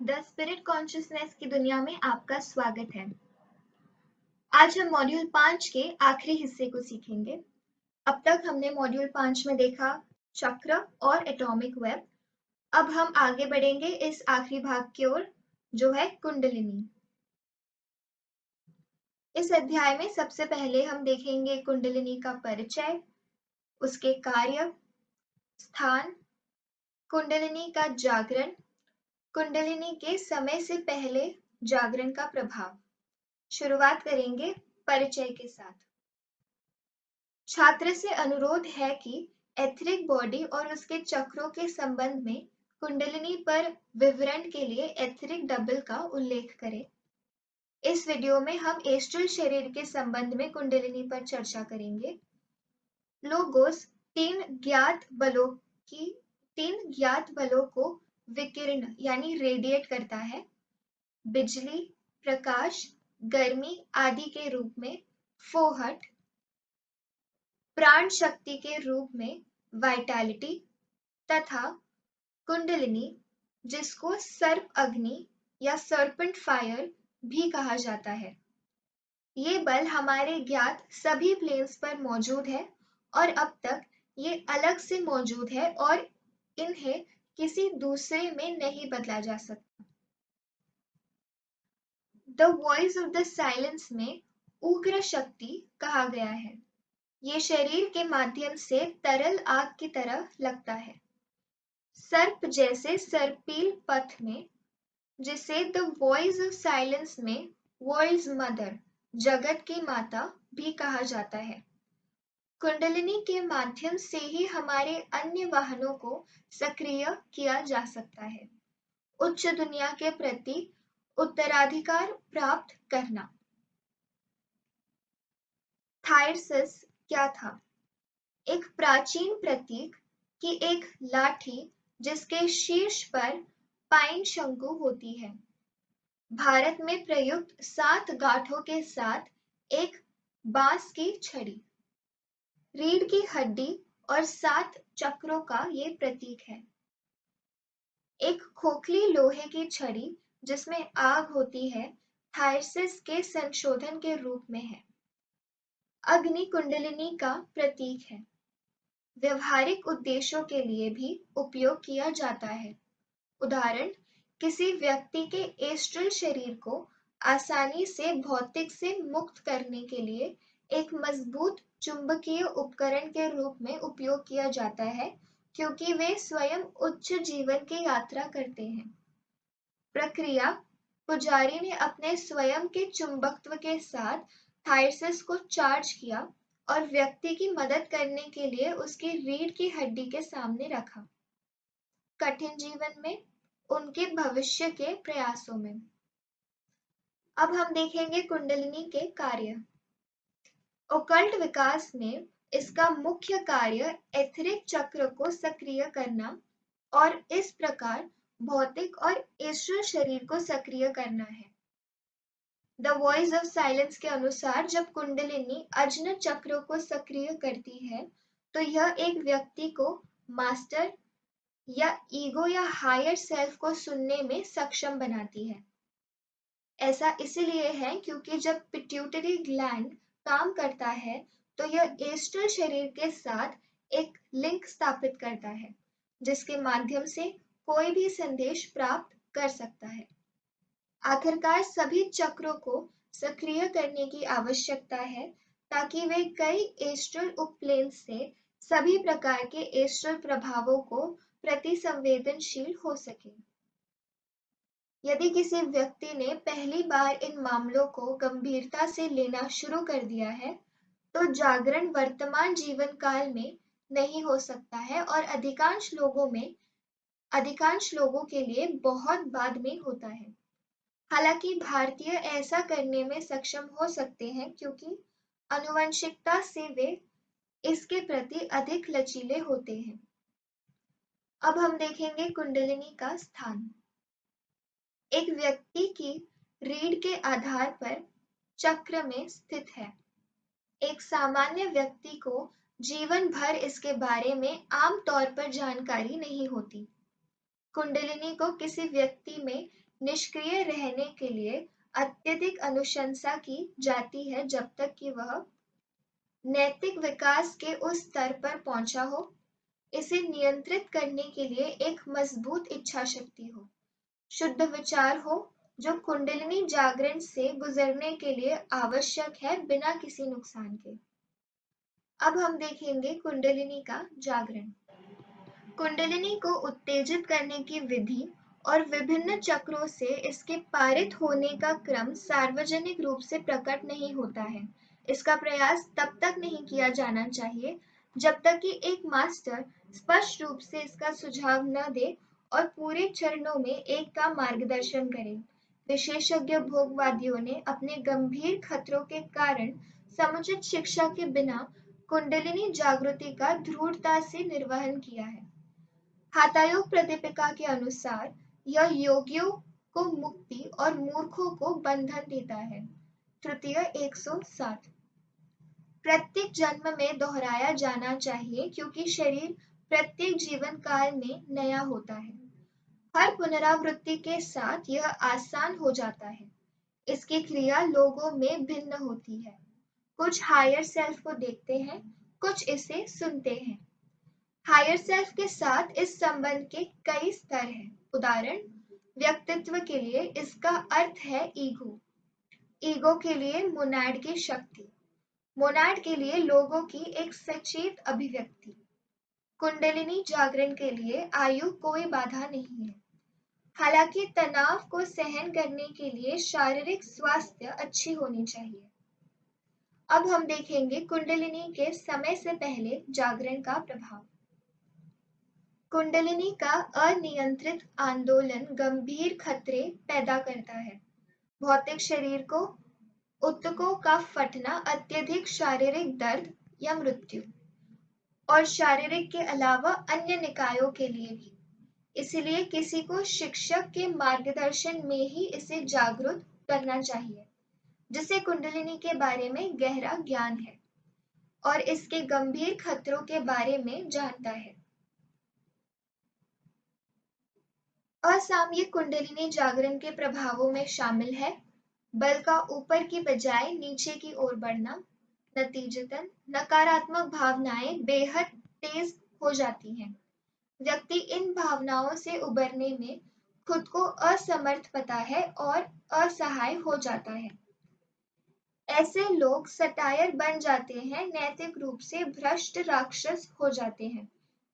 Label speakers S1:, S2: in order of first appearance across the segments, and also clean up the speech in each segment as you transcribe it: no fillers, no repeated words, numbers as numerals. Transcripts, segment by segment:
S1: The spirit consciousness की दुनिया में आपका स्वागत है। आज हम मॉड्यूल 5 के आखिरी हिस्से को सीखेंगे। अब तक हमने मॉड्यूल 5 में देखा चक्र और एटॉमिक वेब। अब हम आगे बढ़ेंगे इस आखिरी भाग की ओर जो है कुंडलिनी। इस अध्याय में सबसे पहले हम देखेंगे कुंडलिनी का परिचय, उसके कार्य, स्थान, कुंडलिनी का जागरण, कुंडलिनी के समय से पहले जागरण का प्रभाव। शुरुआत करेंगे परिचय के साथ। छात्र से अनुरोध है कि एथरिक बॉडी और उसके चक्रों के संबंध में कुंडलिनी पर विवरण के लिए एथरिक डबल का उल्लेख करें। इस वीडियो में हम एस्ट्रल शरीर के संबंध में कुंडलिनी पर चर्चा करेंगे। लोगोस तीन ज्ञात बलों को विकिरण यानी रेडिएट करता है। बिजली, प्रकाश, गर्मी आदि के रूप में फोहट, प्राण शक्ति के रूप में वाइटैलिटी तथा कुंडलिनी जिसको सर्प अग्नि या सर्पेंट फायर भी कहा जाता है। ये बल हमारे ज्ञात सभी प्लेन्स पर मौजूद है और अब तक ये अलग से मौजूद है और इन्हें किसी दूसरे में नहीं बदला जा सकता। The voice of the silence में उग्र शक्ति कहा गया है। ये शरीर के माध्यम से तरल आग की तरह लगता है, सर्प जैसे सर्पील पथ में, जिसे द वॉइस ऑफ साइलेंस में वर्ल्ड्स मदर जगत की माता भी कहा जाता है। कुंडलिनी के माध्यम से ही हमारे अन्य वाहनों को सक्रिय किया जा सकता है। उच्च दुनिया के प्रति उत्तराधिकार प्राप्त करना। थायरसिस क्या था? एक प्राचीन प्रतीक की एक लाठी जिसके शीर्ष पर पाइन शंकु होती है। भारत में प्रयुक्त 7 गांठों के साथ एक बांस की छड़ी, रीढ़ की हड्डी और 7 चक्रों का ये प्रतीक है। एक खोखली लोहे की छड़ी जिसमें आग होती है थायरसिस के संशोधन के रूप में है। अग्नि कुंडलिनी का प्रतीक है। व्यवहारिक उद्देश्यों के लिए भी उपयोग किया जाता है। उदाहरण, किसी व्यक्ति के एस्ट्रल शरीर को आसानी से भौतिक से मुक्त करने के लिए एक मजबूत चुंबकीय उपकरण के रूप में उपयोग किया जाता है क्योंकि वे स्वयं उच्च जीवन की यात्रा करते हैं। प्रक्रिया, पुजारी ने अपने स्वयं के चुंबकत्व के साथ थायरसिस को चार्ज किया और व्यक्ति की मदद करने के लिए उसकी रीढ़ की हड्डी के सामने रखा। कठिन जीवन में, उनके भविष्य के प्रयासों में। अब हम देखेंगे कुंडलिनी के कार्य। ओकल्ट विकास में इसका मुख्य कार्य एथरिक चक्र को सक्रिय करना और इस प्रकार भौतिक और एस्ट्रल शरीर को सक्रिय करना है। द वॉइस ऑफ साइलेंस के अनुसार जब कुंडलिनी अजन चक्र को सक्रिय करती है तो यह एक व्यक्ति को मास्टर या ईगो या हायर सेल्फ को सुनने में सक्षम बनाती है। ऐसा इसलिए है क्योंकि जब पिट्यूटरी ग्लैंड काम करता है तो यह एस्ट्रल शरीर के साथ एक लिंक स्थापित करता है जिसके माध्यम से कोई भी संदेश प्राप्त कर सकता है। आखिरकार सभी चक्रों को सक्रिय करने की आवश्यकता है ताकि वे कई एस्ट्रल उपप्लेन से सभी प्रकार के एस्ट्रल प्रभावों को प्रति संवेदनशील हो सके। यदि किसी व्यक्ति ने पहली बार इन मामलों को गंभीरता से लेना शुरू कर दिया है तो जागरण वर्तमान जीवन काल में नहीं हो सकता है और अधिकांश लोगों के लिए बहुत बाद में होता है। हालांकि भारतीय ऐसा करने में सक्षम हो सकते हैं क्योंकि आनुवंशिकता से वे इसके प्रति अधिक लचीले होते हैं। अब हम देखेंगे कुंडलिनी का स्थान। एक व्यक्ति की रीढ़ के आधार पर चक्र में स्थित है। एक सामान्य व्यक्ति को जीवन भर इसके बारे में आम तौर पर जानकारी नहीं होती। कुंडलिनी को किसी व्यक्ति में निष्क्रिय रहने के लिए अत्यधिक अनुशंसा की जाती है जब तक कि वह नैतिक विकास के उस स्तर पर पहुंचा हो। इसे नियंत्रित करने के लिए एक मजबूत इच्छा शक्ति हो, शुद्ध विचार हो, जो कुंडलिनी जागरण से गुजरने के लिए आवश्यक है बिना किसी नुकसान के। अब हम देखेंगे कुंडलिनी का जागरण। कुंडलिनी को उत्तेजित करने की विधि और विभिन्न चक्रों से इसके पारित होने का क्रम सार्वजनिक रूप से प्रकट नहीं होता है। इसका प्रयास तब तक नहीं किया जाना चाहिए जब तक कि एक मास्टर स्पष्ट रूप से इसका सुझाव न दे और पूरे चरणों में एक का मार्गदर्शन करे। विशेषज्ञ भोगवादियों ने अपने गंभीर खतरों के कारण समुचित शिक्षा के बिना कुंडलिनी जागृति का दृढ़ता से निर्वहन किया है। हठायोग प्रदीपिका के अनुसार यह योगियों को मुक्ति और मूर्खों को बंधन देता है। तृतीय 107। प्रत्येक जन्म में दोहराया जाना चाहिए क्योंकि शरीर प्रत्येक जीवन काल में नया होता है। हर पुनरावृत्ति के साथ यह आसान हो जाता है। इसकी क्रिया लोगों में भिन्न होती है। कुछ हायर सेल्फ को देखते हैं, कुछ इसे सुनते हैं। हायर सेल्फ के साथ इस संबंध के कई स्तर हैं। उदाहरण, व्यक्तित्व के लिए इसका अर्थ है ईगो, ईगो के लिए मोनाड की शक्ति, मोनाड के लिए लोगों की एक सचेत अभिव्यक्ति। कुंडलिनी जागरण के लिए आयु कोई बाधा नहीं है। हालांकि तनाव को सहन करने के लिए शारीरिक स्वास्थ्य अच्छी होनी चाहिए। अब हम देखेंगे कुंडलिनी के समय से पहले जागरण का प्रभाव। कुंडलिनी का अनियंत्रित आंदोलन गंभीर खतरे पैदा करता है। भौतिक शरीर को, ऊतकों का फटना, अत्यधिक शारीरिक दर्द या मृत्यु, और शारीरिक के अलावा अन्य निकायों के लिए भी। इसलिए किसी को शिक्षक के मार्गदर्शन में ही इसे जागरूक करना चाहिए, जिसे कुंडलिनी के बारे में गहरा ज्ञान है और इसके गंभीर खतरों के बारे में जानता है। असामयिक कुंडलिनी जागरण के प्रभावों में शामिल है बल का ऊपर की बजाय नीचे की ओर बढ़ना। नतीजतन नकारात्मक भावनाएं बेहद तेज हो जाती हैं। व्यक्ति इन भावनाओं से उबरने में खुद को असमर्थ पाता है और असहाय हो जाता है। ऐसे लोग सटायर बन जाते हैं, नैतिक रूप से भ्रष्ट राक्षस हो जाते हैं,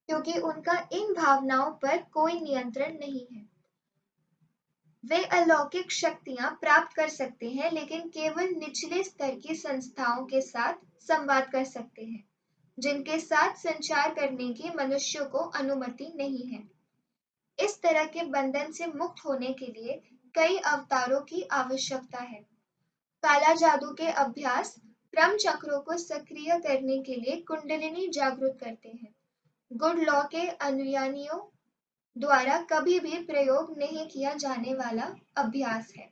S1: क्योंकि उनका इन भावनाओं पर कोई नियंत्रण नहीं है। वे अलौकिक शक्तियां प्राप्त कर सकते हैं, लेकिन केवल निचले स्तर की संस्थाओं के साथ संवाद कर सकते हैं, जिनके साथ संचार करने की मनुष्य को अनुमति नहीं है। इस तरह के बंधन से मुक्त होने के लिए कई अवतारों की आवश्यकता है। काला जादू के अभ्यास क्रम चक्रों को सक्रिय करने के लिए कुंडलिनी जागृत करते हैं। गुड लॉ के अनुयायियों द्वारा कभी भी प्रयोग नहीं किया जाने वाला अभ्यास है।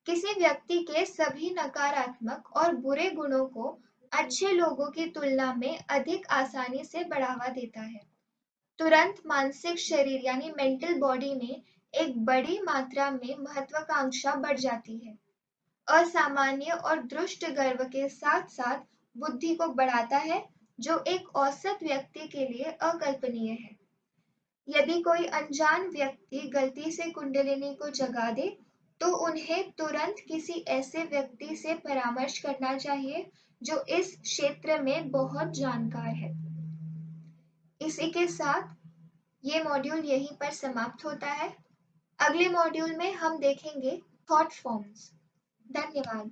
S1: किसी व्यक्ति के सभी नकारात्मक और बुरे गुणों को अच्छे लोगों की तुलना में अधिक आसानी से बढ़ावा देता है। तुरंत मानसिक शरीर यानी मेंटल बॉडी में एक बड़ी मात्रा में महत्वाकांक्षा बढ़ जाती है। असामान्य और दुष्ट गर्व के साथ साथ बुद्धि को बढ़ाता है, जो एक औसत व्यक्ति के लिए अकल्पनीय है। यदि कोई अनजान व्यक्ति गलती से कुंडलिनी को जगा दे, तो उन्हें तुरंत किसी ऐसे व्यक्ति से परामर्श करना चाहिए जो इस क्षेत्र में बहुत जानकार है। इसी के साथ ये मॉड्यूल यहीं पर समाप्त होता है। अगले मॉड्यूल में हम देखेंगे थॉट फॉर्म्स। धन्यवाद।